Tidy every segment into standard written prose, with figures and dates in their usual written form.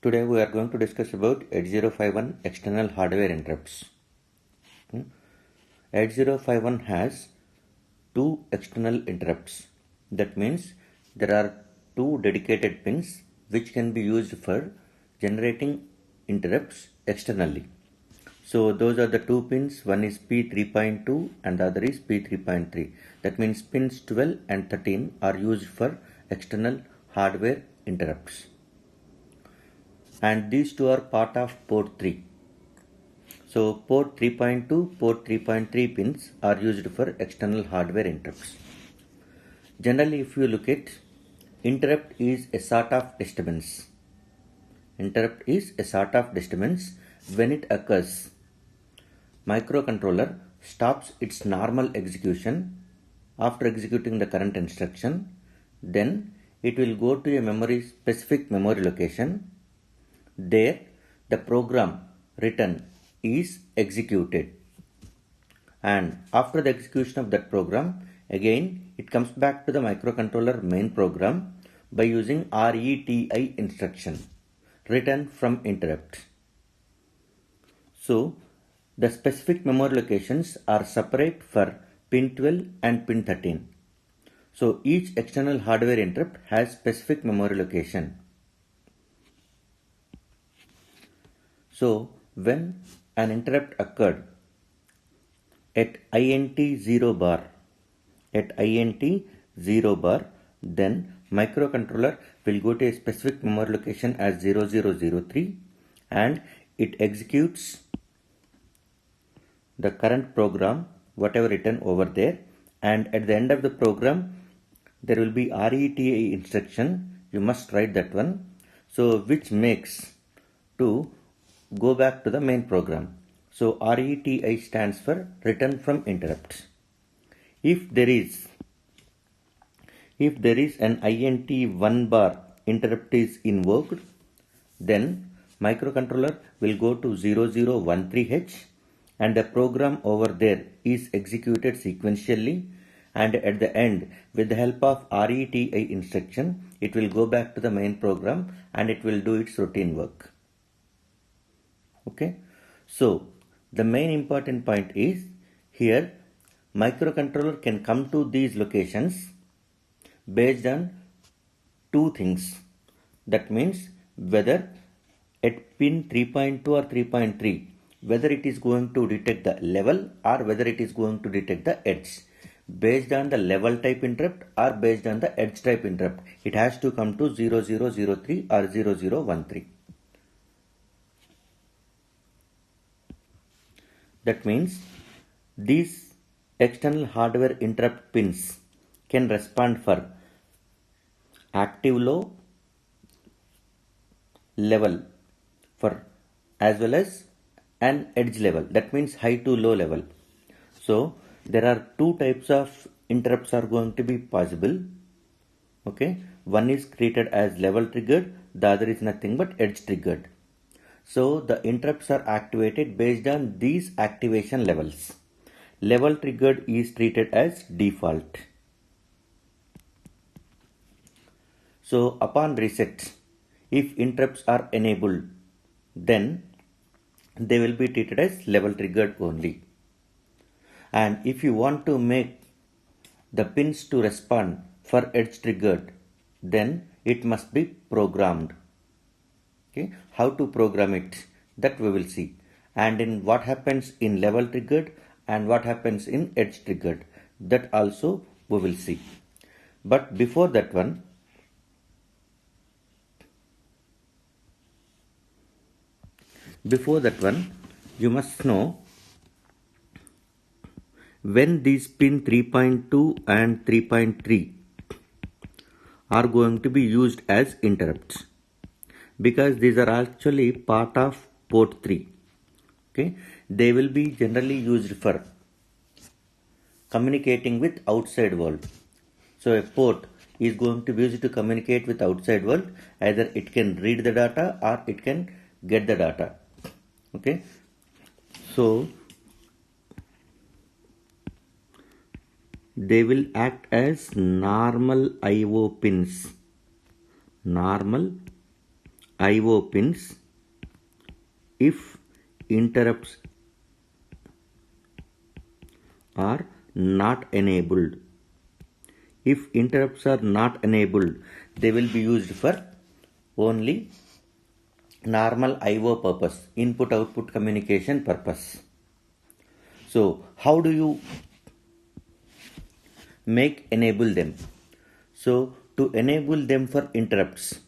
Today we are going to discuss about 8051 external hardware interrupts. 8051 has two external interrupts. That means there are two dedicated pins which can be used for generating interrupts externally. So those are the two pins. One is P3.2 and the other is P3.3. That means pins 12 and 13 are used for external hardware interrupts. And these two are part of port 3. So port 3.2, port 3.3 pins are used for external hardware interrupts. Generally, if you look at, interrupt is a sort of disturbance. Interrupt is a sort of disturbance. When it occurs, microcontroller stops its normal execution after executing the current instruction. Then it will go to a specific memory location. There the program written is executed, and after the execution of that program, again it comes back to the microcontroller main program by using RETI instruction written from interrupt. So the specific memory locations are separate for pin 12 and pin 13. So each external hardware interrupt has specific memory location. So when an interrupt occurred at INT 0 bar, then microcontroller will go to a specific memory location as 0003 and it executes the current program, whatever written over there, and at the end of the program there will be RETI instruction. You must write that one. So which makes to go back to the main program. So RETI stands for return from interrupts. If there is an INT 1 bar interrupt is invoked, then microcontroller will go to 0013H and the program over there is executed sequentially, and at the end, with the help of RETI instruction, it will go back to the main program and it will do its routine work. Okay, so the main important point is here microcontroller can come to these locations based on two things. That means whether at pin 3.2 or 3.3, whether it is going to detect the level or whether it is going to detect the edge. Based on the level type interrupt or based on the edge type interrupt, it has to come to 0003 or 0013. That means these external hardware interrupt pins can respond for active low level for as well as an edge level. That means high to low level. So there are two types of interrupts are going to be possible. Okay, one is treated as level triggered, the other is nothing but edge triggered. So the interrupts are activated based on these activation levels. Level triggered is treated as default. So upon reset, if interrupts are enabled, then they will be treated as level triggered only. And if you want to make the pins to respond for edge triggered, then it must be programmed. Okay, how to program it, that we will see, and in what happens in level triggered and what happens in edge triggered, that also we will see. But before that one, you must know when these pin 3.2 and 3.3 are going to be used as interrupts, because these are actually part of port 3. Okay, they will be generally used for communicating with outside world. So a port is going to be used to communicate with outside world. Either it can read the data or it can get the data. Okay, so they will act as normal IO pins. Normal IO pins if interrupts are not enabled. If interrupts are not enabled, they will be used for only normal IO purpose, input-output communication purpose. So, how do you enable them? So, to enable them for interrupts,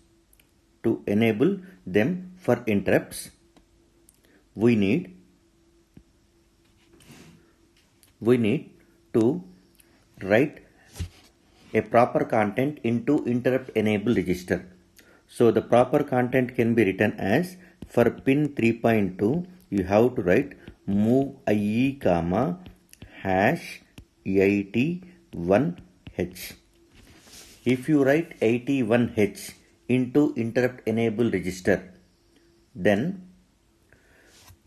we need to write a proper content into interrupt enable register. So the proper content can be written as, for pin 3.2 you have to write move IE comma hash 81H. If you write 81H into interrupt enable register, then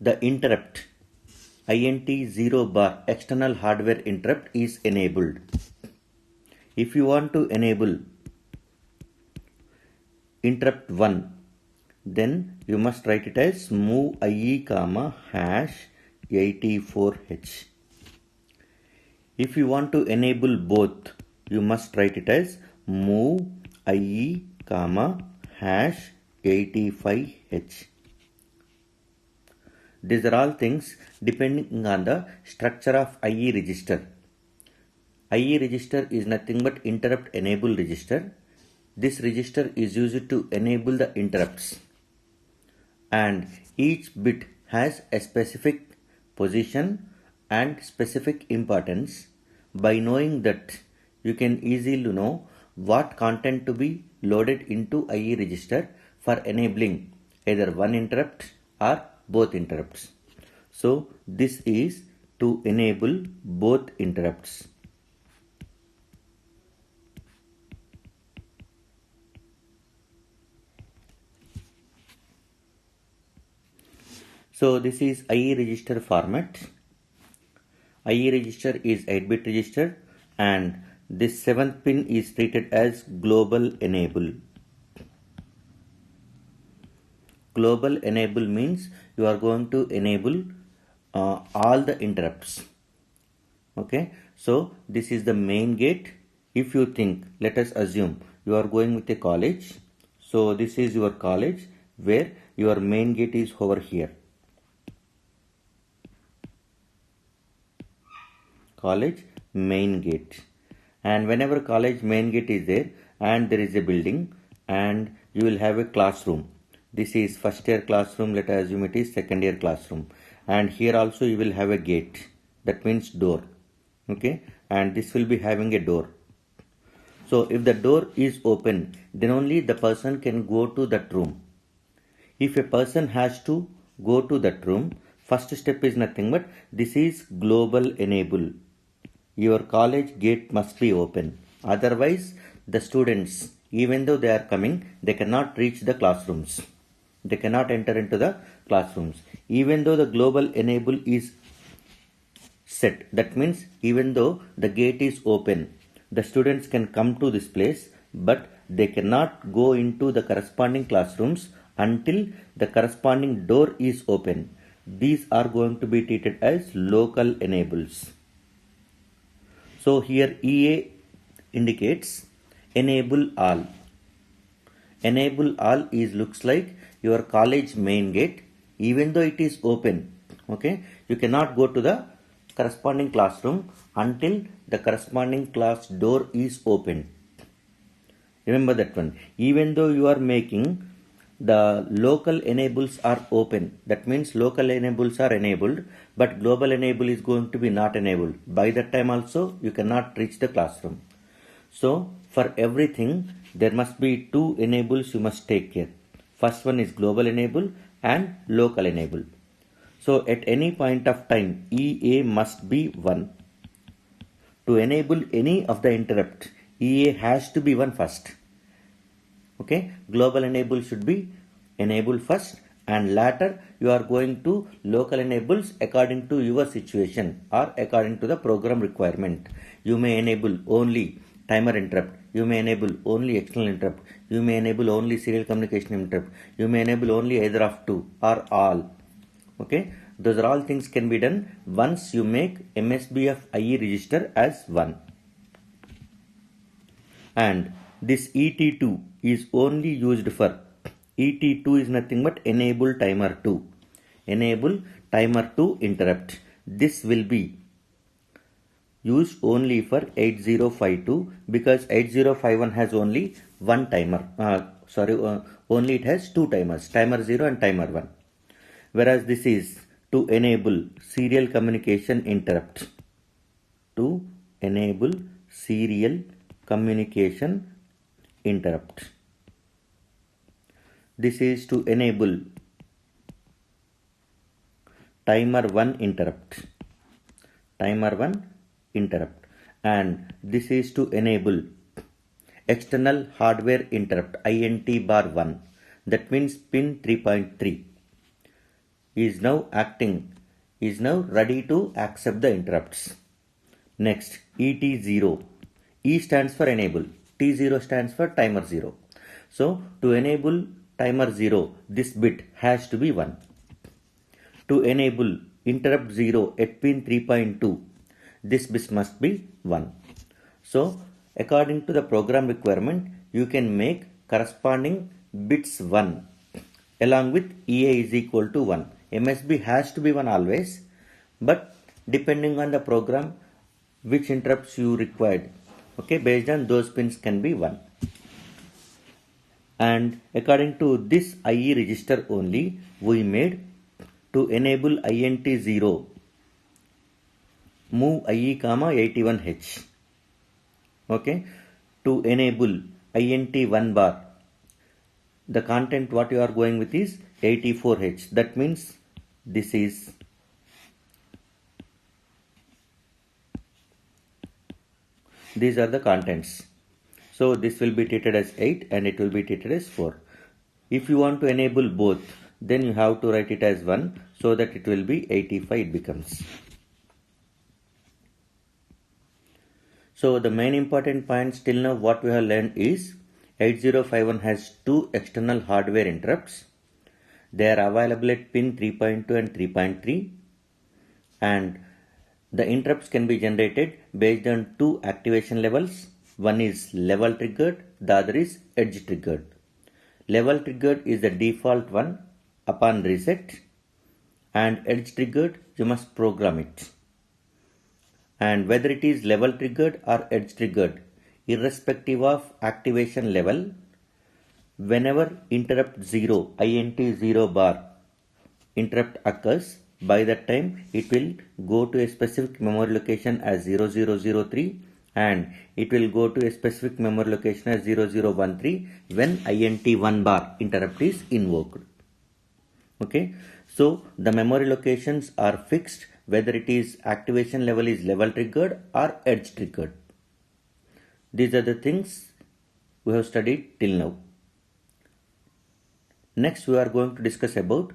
the interrupt int 0 bar external hardware interrupt is enabled. If you want to enable interrupt 1, then you must write it as move IE comma hash 84H. If you want to enable both, you must write it as move IE comma hash 85H. These are all things depending on the structure of IE register. IE register is nothing but interrupt enable register. This register is used to enable the interrupts, and each bit has a specific position and specific importance. By knowing that, you can easily know what content to be loaded into IE register for enabling either one interrupt or both interrupts. So this is to enable both interrupts. So this is IE register format. IE register is 8-bit register, and this 7th pin is treated as global enable. Global enable means you are going to enable all the interrupts. Okay, so this is the main gate. If you think, let us assume you are going with a college. So this is your college where your main gate is over here. College main gate. And whenever college main gate is there and there is a building and you will have a classroom. This is first year classroom, let us assume it is second year classroom. And here also you will have a gate, that means door. Okay, and this will be having a door. So if the door is open, then only the person can go to that room. If a person has to go to that room, first step is nothing but this is global enable. Your college gate must be open. Otherwise, the students, even though they are coming, they cannot reach the classrooms. They cannot enter into the classrooms. Even though the global enable is set, that means even though the gate is open, the students can come to this place, but they cannot go into the corresponding classrooms until the corresponding door is open. These are going to be treated as local enables. So here EA indicates enable all. Enable all is looks like your college main gate, even though it is open. Okay, you cannot go to the corresponding classroom until the corresponding class door is open. Remember that one. Even though you are making the local enables are open, that means local enables are enabled, but global enable is going to be not enabled. By that time also you cannot reach the classroom. So for everything there must be two enables you must take care. First one is global enable and local enable. So at any point of time EA must be 1. To enable any of the interrupt, EA has to be 1 first. Okay, global enable should be enabled first, and later you are going to local enables according to your situation or according to the program requirement. You may enable only timer interrupt, You may enable only external interrupt. You may enable only serial communication interrupt. You may enable only either of two or all. Okay, those are all things can be done once you make MSB of IE register as 1. And this ET2 is only used for, ET2 is nothing but enable timer 2. Enable timer 2 interrupt. This will be used only for 8052 because 8051 has only one timer. Only it has two timers, timer 0 and timer 1. Whereas this is to enable serial communication interrupt. To enable serial communication interrupt. This is to enable timer 1 interrupt. Timer 1 interrupt. And this is to enable external hardware interrupt INT bar 1. That means pin 3.3 is now ready to accept the interrupts. Next, ET0. E stands for enable. T0 stands for timer 0. So, to enable timer 0, this bit has to be 1. To enable interrupt 0 at pin 3.2, this bit must be 1. So, according to the program requirement, you can make corresponding bits 1 along with EA is equal to 1. MSB has to be 1 always, but depending on the program, which interrupts you required, okay, based on those pins can be 1. And according to this IE register only, we made to enable INT0, move IE, 81H. Okay, to enable INT1 bar, the content what you are going with is 84H. That means this is these are the contents. So this will be treated as 8 and it will be treated as 4. If you want to enable both, then you have to write it as 1 so that it will be 85 it becomes. So the main important points till now what we have learned is 8051 has two external hardware interrupts. They are available at pin 3.2 and 3.3 and the interrupts can be generated based on two activation levels. One is level triggered, the other is edge triggered. Level triggered is the default one upon reset and edge triggered you must program it. And whether it is level triggered or edge triggered, irrespective of activation level, whenever interrupt 0, INT 0 bar interrupt occurs, by that time it will go to a specific memory location as 0003 and it will go to a specific memory location as 0013 when INT1 bar interrupt is invoked. Okay, so the memory locations are fixed whether it is activation level is level triggered or edge triggered. These are the things we have studied till now. Next we are going to discuss about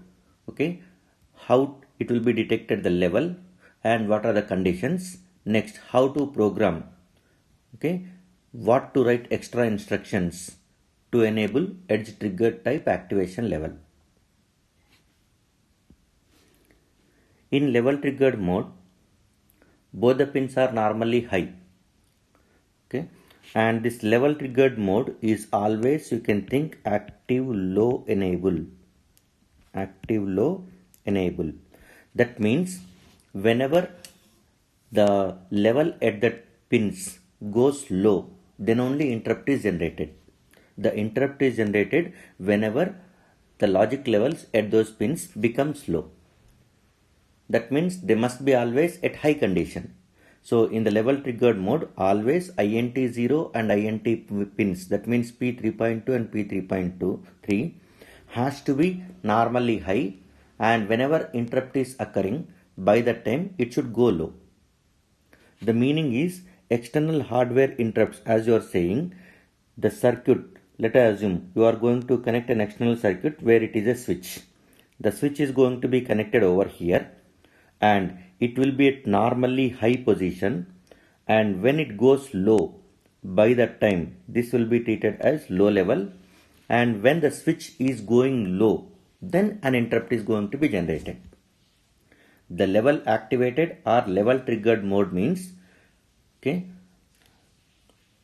how it will be detected the level and what are the conditions. Next, how to program, what to write extra instructions to enable edge triggered type activation level. In level triggered mode, both the pins are normally high. And this level triggered mode is always, you can think, active low enable. Active low enable. That means whenever the level at the pins goes low, then only interrupt is generated. The interrupt is generated whenever the logic levels at those pins becomes low. That means they must be always at high condition. So in the level triggered mode, always INT0 and INT pins, that means P3.2 and P3.23 has to be normally high, and whenever interrupt is occurring, by that time it should go low. The meaning is external hardware interrupts, as you are saying, the circuit, let us assume you are going to connect an external circuit where it is a switch. The switch is going to be connected over here and it will be at normally high position, and when it goes low, by that time this will be treated as low level, and when the switch is going low, then an interrupt is going to be generated. The level activated or level triggered mode means,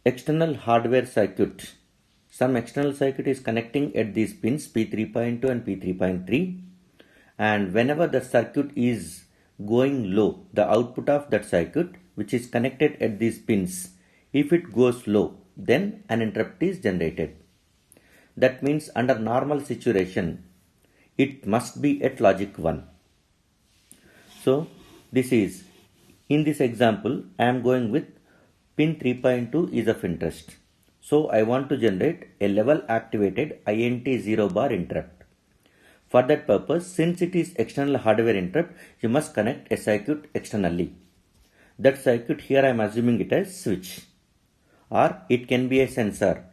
external hardware circuit. Some external circuit is connecting at these pins P3.2 and P3.3, and whenever the circuit is going low, the output of that circuit which is connected at these pins, if it goes low, then an interrupt is generated. That means under normal situation, it must be at logic 1. So this is, in this example, I am going with pin 3.2 is of interest. So I want to generate a level activated INT 0 bar interrupt. For that purpose, since it is external hardware interrupt, you must connect a circuit externally. That circuit here I am assuming it as switch, or it can be a sensor.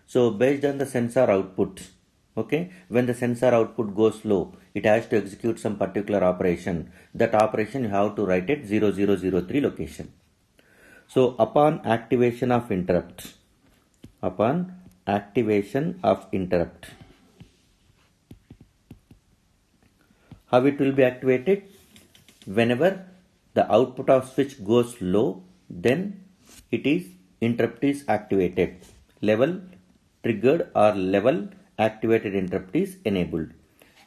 So based on the sensor output, when the sensor output goes low, it has to execute some particular operation. That operation you have to write at 0003 location. So upon activation of interrupt, how it will be activated? Whenever the output of switch goes low, then interrupt is activated. Level triggered or level activated interrupt is enabled.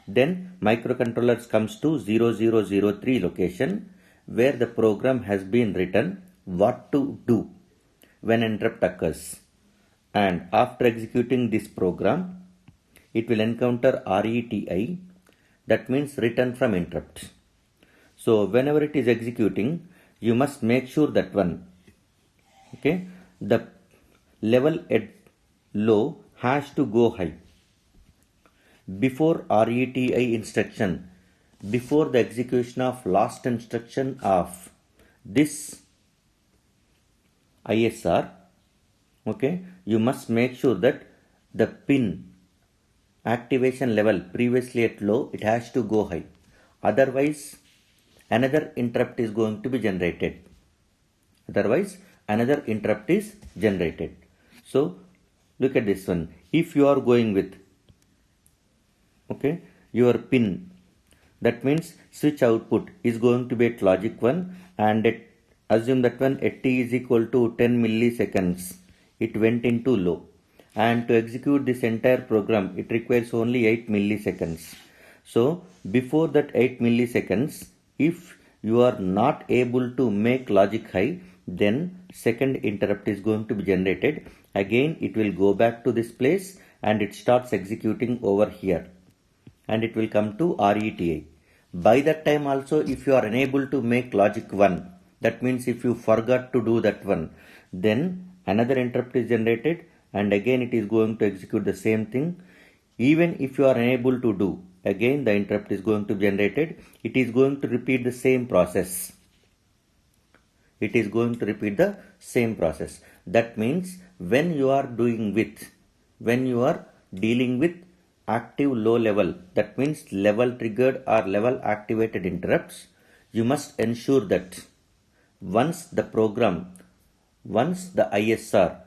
Then microcontrollers comes to 0003 location, where the program has been written what to do when interrupt occurs. And after executing this program, it will encounter RETI, that means return from interrupt. So whenever it is executing, you must make sure that the level at low has to go high. Before RETI instruction, before the execution of last instruction of this ISR, you must make sure that the pin activation level previously at low, it has to go high. Otherwise, another interrupt is going to be generated. So look at this one. If you are going with your pin, that means switch output is going to be at logic 1, and assume that when at t is equal to 10 milliseconds, it went into low, and to execute this entire program it requires only 8 milliseconds. So before that 8 milliseconds, if you are not able to make logic high, then second interrupt is going to be generated. Again it will go back to this place and it starts executing over here, and it will come to RETI. By that time also, if you are unable to make logic 1, that means if you forgot to do that one, then another interrupt is generated, and again it is going to execute the same thing. Even if you are unable to do, again the interrupt is going to be generated. It is going to repeat the same process. That means when you are dealing with active low level, that means level triggered or level activated interrupts, you must ensure that once the ISR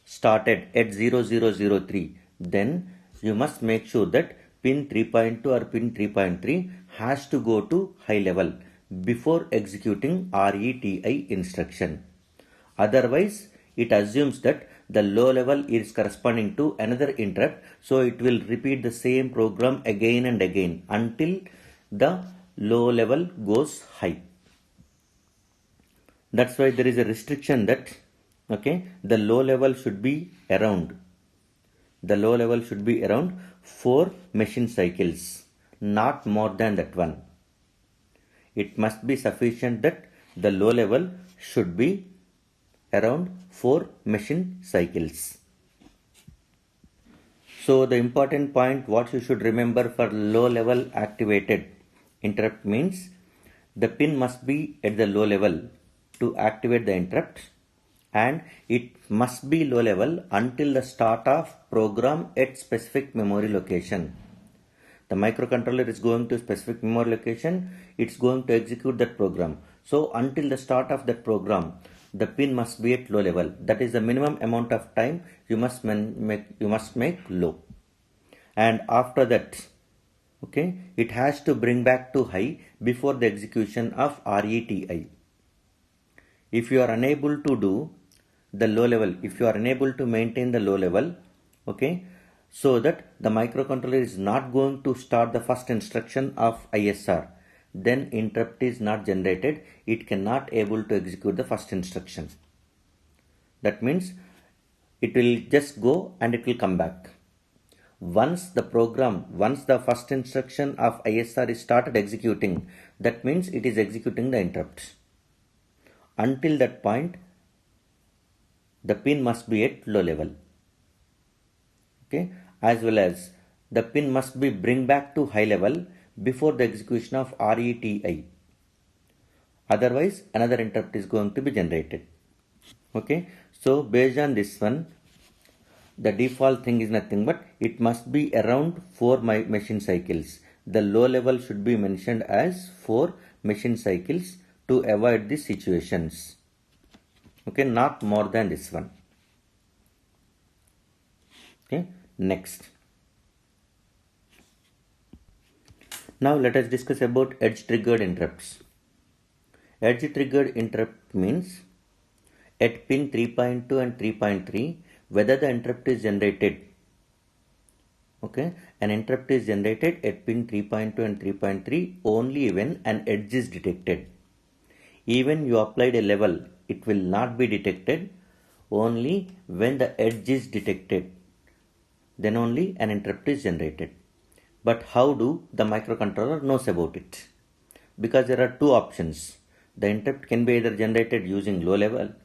started at 0003, then you must make sure that pin 3.2 or pin 3.3 has to go to high level before executing RETI instruction. Otherwise, it assumes that the low level is corresponding to another interrupt, so it will repeat the same program again and again until the low level goes high. That's why there is a restriction that the low level should be around 4 machine cycles, not more than that one. It must be sufficient that the low level should be around 4 machine cycles. So the important point what you should remember for low level activated interrupt means the pin must be at the low level to activate the interrupt, and it must be low level until the start of program at specific memory location. The microcontroller is going to specific memory location, it's going to execute that program. So until the start of that program, the pin must be at low level. That is the minimum amount of time you must make low. And after that, okay, it has to bring back to high before the execution of RETI. If you are unable to do the low level, if you are unable to maintain the low level, okay, so that the microcontroller is not going to start the first instruction of ISR, then interrupt is not generated. It cannot able to execute the first instruction. That means it will just go and it will come back. Once the first instruction of ISR is started executing, that means it is executing the interrupts. Until that point, the pin must be at low level. Okay, as well as the pin must be bring back to high level before the execution of RETI. Otherwise, another interrupt is going to be generated. Okay, so based on this one, the default thing is nothing but it must be around 4 machine cycles. The low level should be mentioned as 4 machine cycles to avoid these situations. Okay, not more than this one. Okay, next. Now let us discuss about edge triggered interrupts. Edge triggered interrupt means at pin 3.2 and 3.3, whether the interrupt is generated. Okay, an interrupt is generated at pin 3.2 and 3.3 only when an edge is detected. Even you applied a level, it will not be detected only when the edge is detected. Then only an interrupt is generated. But how do the microcontroller knows about it? Because there are two options. The interrupt can be either generated using low level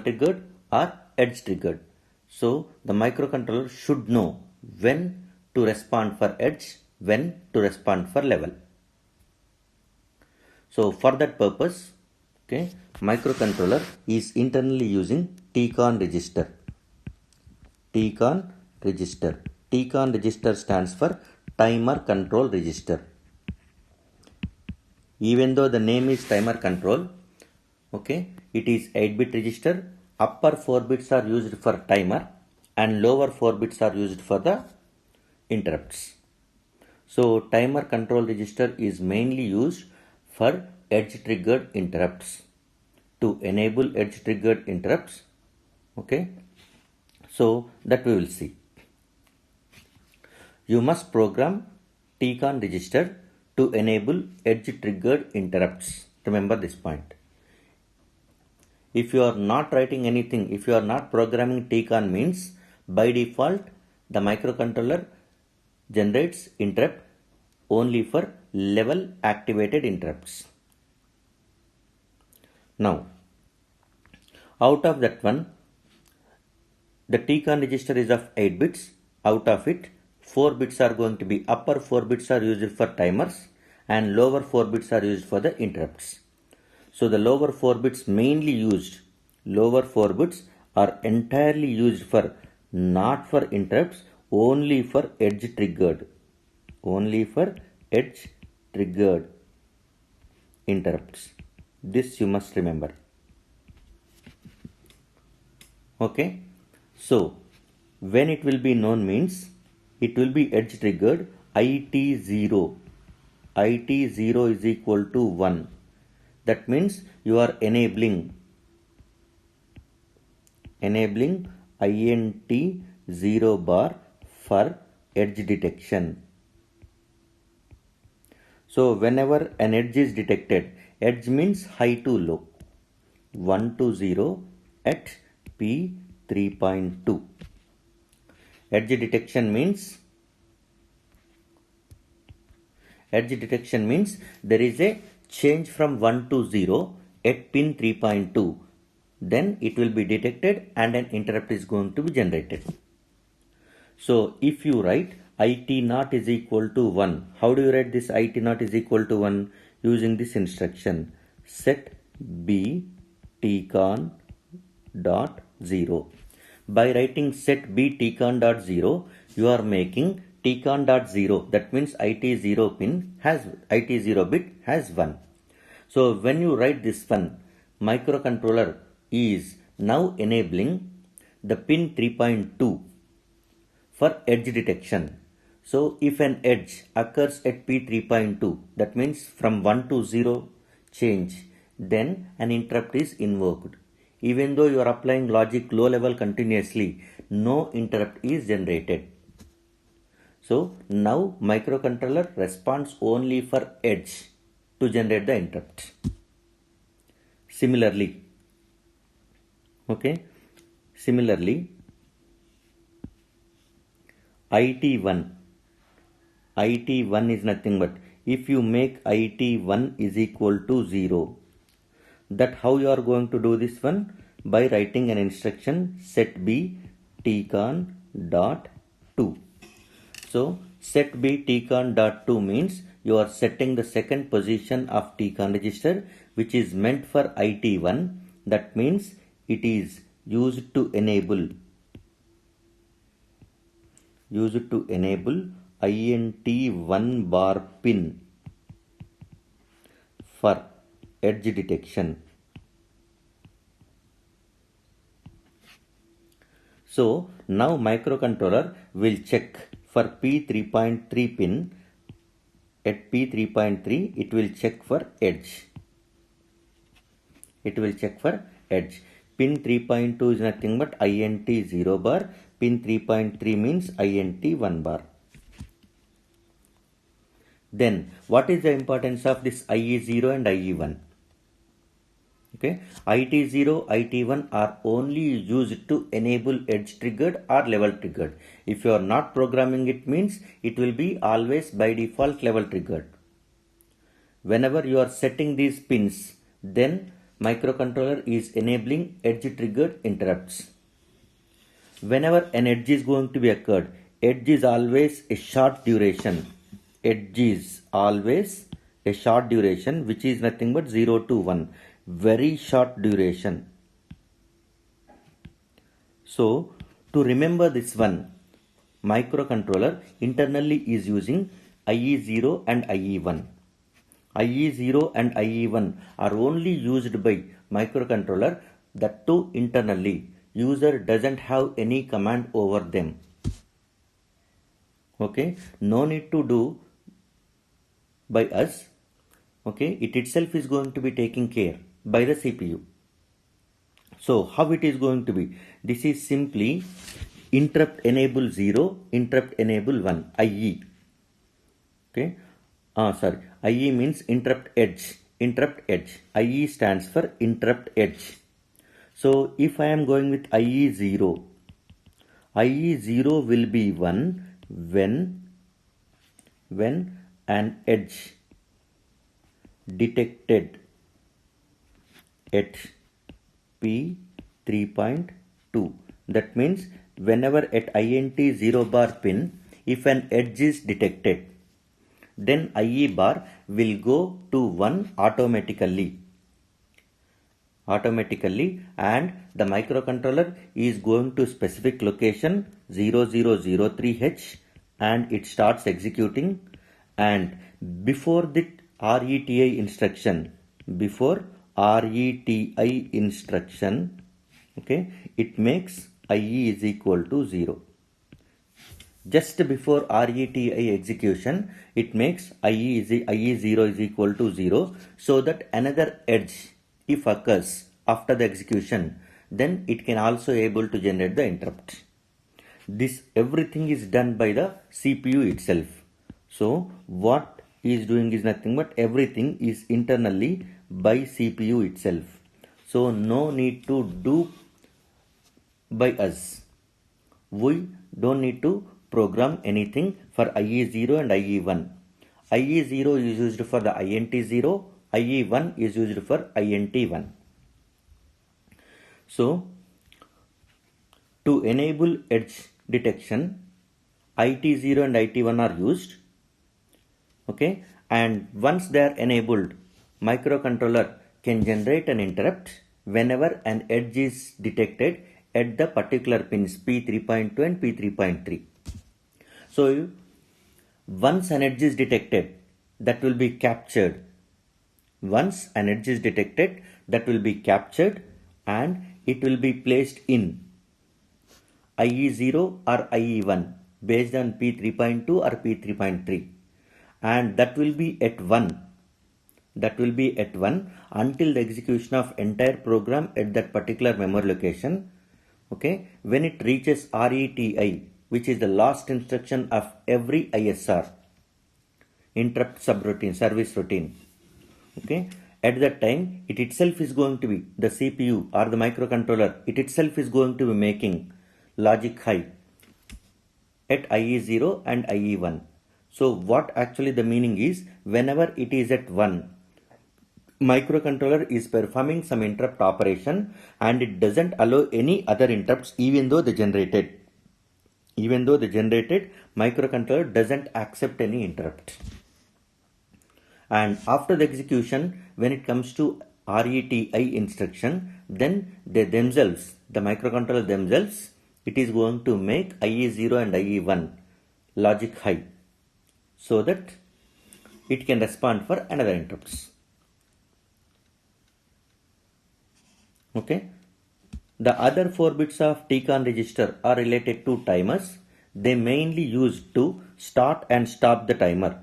triggered or edge triggered. So the microcontroller should know when to respond for edge, when to respond for level. So for that purpose, okay, microcontroller is internally using TCON register. TCON register. TCON register stands for timer control register. Even though the name is timer control, okay, it is 8-bit register. Upper 4 bits are used for timer and lower 4 bits are used for the interrupts. So timer control register is mainly used for edge triggered interrupts. To enable edge triggered interrupts, okay, so that we will see. You must program TCON register to enable edge triggered interrupts. Remember this point. If you are not writing anything, if you are not programming TCON, means by default the microcontroller generates interrupt only for level activated interrupts. Now, out of that one, the TCON register is of 8 bits. Out of it, 4 bits are going to be, upper 4 bits are used for timers and lower 4 bits are used for the interrupts. So the lower 4 bits mainly used, lower 4 bits are entirely used for, not for interrupts, only for edge triggered. Only for edge triggered interrupts. This you must remember. Okay. So when it will be known means it will be edge triggered IT0. IT0 is equal to 1. That means you are enabling INT 0 bar for edge detection. So whenever an edge is detected, edge means high to low, 1 to 0 at P 3.2. Edge detection means there is a change from 1 to 0 at pin 3.2. Then it will be detected and an interrupt is going to be generated. So if you write IT0 is equal to 1, how do you write this IT0 is equal to 1? Using this instruction, set B TCON dot 0. By writing set B TCON dot 0, you are making TCON dot 0. That means IT0 bit has 1. So when you write this one, microcontroller is now enabling the pin 3.2 for edge detection. So if an edge occurs at P3.2, that means from 1 to 0 change, then an interrupt is invoked. Even though you are applying logic low level continuously, no interrupt is generated. So now microcontroller responds only for edge to generate the interrupt. Similarly, IT1 is nothing but if you make IT1 is equal to 0. That how you are going to do this one? By writing an instruction set B tcon dot 2. So set B tcon dot 2 means you are setting the second position of tcon register, which is meant for IT1. That means it is used to enable INT1 bar pin for edge detection. So now microcontroller will check for P3.3 pin. At P3.3 it will check for edge. Pin 3.2 is nothing but INT0 bar. Pin 3.3 means INT1 bar. Then what is the importance of this IE0 and IE1? Okay, IT0, IT1 are only used to enable edge triggered or level triggered. If you are not programming it, means it will be always by default level triggered. Whenever you are setting these pins, then microcontroller is enabling edge triggered interrupts. Whenever an edge is going to be occurred, edge is always a short duration. Which is nothing but 0 to 1. Very short duration. So to remember this one, microcontroller internally is using IE0 and IE1. IE0 and IE1 are only used by microcontroller, that too internally. User doesn't have any command over them. Okay, no need to do by us. Okay, it itself is going to be taking care by the CPU. So how it is going to be? This is simply interrupt enable 0, interrupt enable 1, IE. Okay, IE means interrupt edge. IE stands for interrupt edge. So if I am going with IE0 will be 1 when an edge detected at P3.2. That means whenever at INT0 bar pin, if an edge is detected, then IE bar will go to 1 automatically, and the microcontroller is going to specific location 0003H and it starts executing. And before the RETI instruction, okay, it makes IE is equal to 0. Just before RETI execution, it makes IE0 is equal to 0, so that another edge, if occurs after the execution, then it can also able to generate the interrupt. This everything is done by the CPU itself. So what is doing is nothing but everything is internally by CPU itself. So no need to do by us. We don't need to program anything for IE0 and IE1. IE0 is used for the INT0, IE1 is used for INT1. So to enable edge detection, IT0 and IT1 are used. Okay, and once they are enabled, microcontroller can generate an interrupt whenever an edge is detected at the particular pins P3.2 and P3.3. So once an edge is detected, that will be captured Once an edge is detected, that will be captured and it will be placed in IE0 or IE1 based on P3.2 or P3.3, and that will be at 1. That will be at 1 until the execution of entire program at that particular memory location. Okay, when it reaches RETI, which is the last instruction of every ISR, interrupt subroutine, service routine. Okay, at that time it itself is going to be, the CPU or the microcontroller, it itself is going to be making logic high at IE0 and IE1. So what actually the meaning is, whenever it is at 1, microcontroller is performing some interrupt operation and it doesn't allow any other interrupts even though they generated. Microcontroller doesn't accept any interrupt. And after the execution, when it comes to RETI instruction, then they themselves, the microcontroller themselves, it is going to make IE0 and IE1 logic high so that it can respond for another interrupts. Okay. The other 4 bits of TCON register are related to timers. They mainly used to start and stop the timer.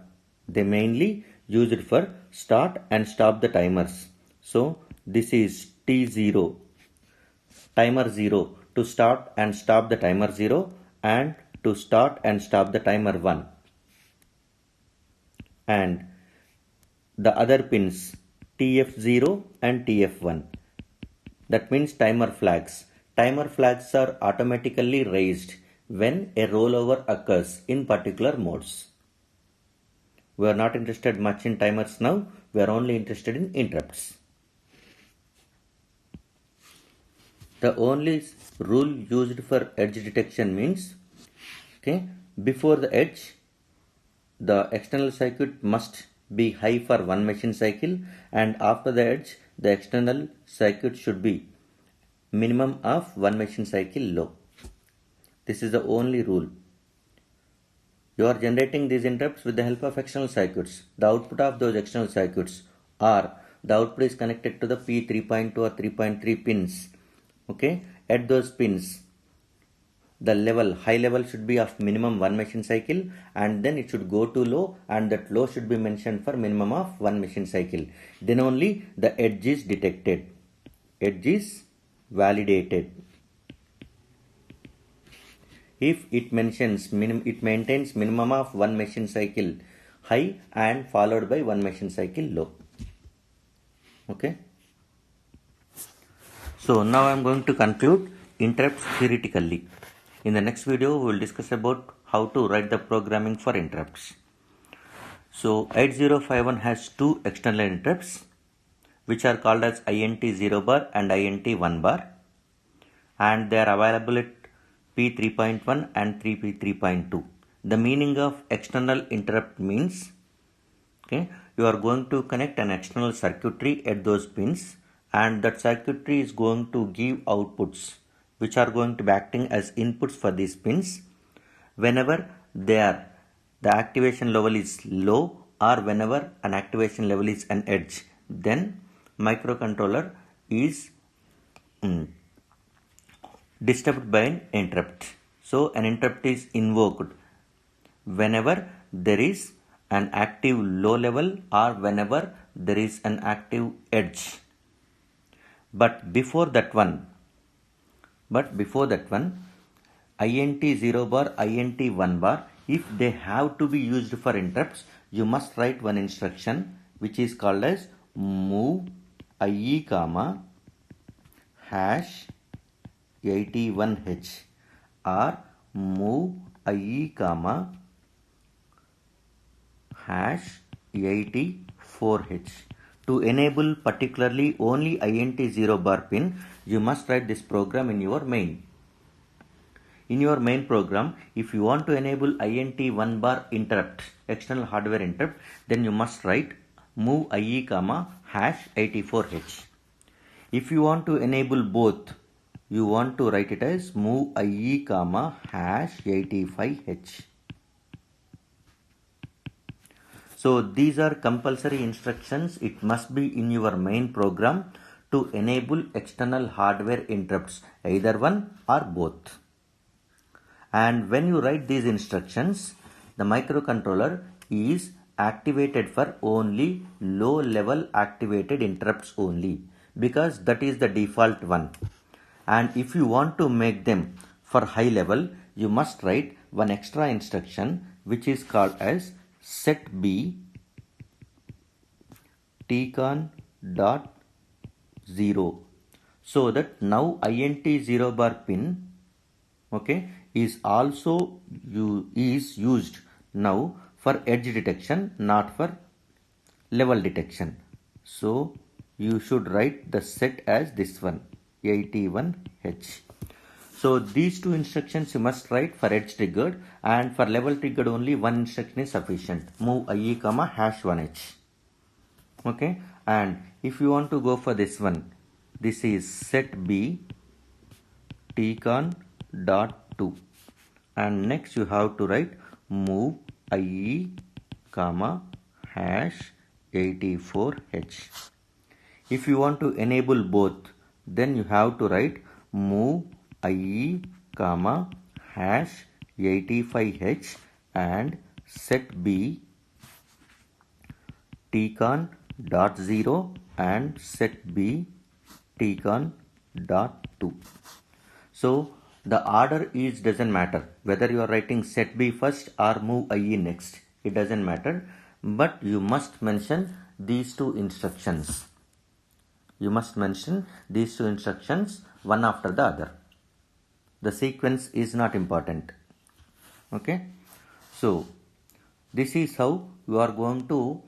They mainly used for start and stop the timers. So this is T0, timer 0, to start and stop the timer 0, and to start and stop the timer 1. And the other pins TF0 and TF1. That means timer flags. Timer flags are automatically raised when a rollover occurs in particular modes. We are not interested much in timers now. We are only interested in interrupts. The only rule used for edge detection means, okay, before the edge, the external circuit must be high for one machine cycle, and after the edge, the external circuit should be minimum of one machine cycle low. This is the only rule. You are generating these interrupts with the help of external circuits. The output of those external circuits, or the output is connected to the P3.2 or 3.3 pins. Okay, at those pins, the level, high level should be of minimum one machine cycle, and then it should go to low, and that low should be mentioned for minimum of one machine cycle. Then only the edge is detected. Edge is validated. If it mentions it maintains minimum of one machine cycle high and followed by one machine cycle low. Okay. So now I am going to conclude interrupts theoretically. In the next video, we will discuss about how to write the programming for interrupts. So 8051 has two external interrupts, which are called as INT0 bar and INT1 bar, and they are available at P3.1 and P3.2. The meaning of external interrupt means, okay, you are going to connect an external circuitry at those pins, and that circuitry is going to give outputs which are going to be acting as inputs for these pins whenever the activation level is low, or whenever an activation level is an edge. Then microcontroller is disturbed by an interrupt. So an interrupt is invoked whenever there is an active low level or whenever there is an active edge. But before that one, INT0 bar, INT1 bar, if they have to be used for interrupts, you must write one instruction which is called as move IE comma hash 81H, or move IE comma hash 84H. To enable particularly only INT0 bar pin, you must write this program in your main. In your main program, if you want to enable INT1 bar interrupt, external hardware interrupt, then you must write move IE comma hash 84H. If you want to enable both, you want to write it as move IE comma hash 85H. So these are compulsory instructions. It must be in your main program to enable external hardware interrupts, either one or both. And when you write these instructions, the microcontroller is activated for only low level activated interrupts only, because that is the default one. And if you want to make them for high level, you must write one extra instruction which is called as set B tcon dot 0, so that now INT 0 bar pin, okay, is also used now for edge detection, not for level detection. So you should write the set as this one, 81H. So these two instructions you must write for edge triggered, and for level triggered only one instruction is sufficient. Move IE comma hash 1H. Okay, and if you want to go for this one, this is set B tcon dot 2, and next you have to write move IE comma hash 84H. If you want to enable both, then you have to write move IE comma hash 85H and set B tcon dot 0 and set B tcon dot 2. So the order is doesn't matter whether you are writing set B first or move IE next, it doesn't matter, but you must mention these two instructions. You must mention these two instructions one after the other. The sequence is not important. Okay, so this is how you are going to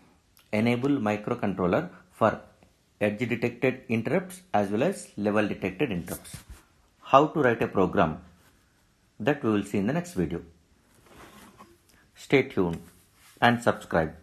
enable microcontroller for edge detected interrupts as well as level detected interrupts. How to write a program, that we will see in the next video. Stay tuned and subscribe.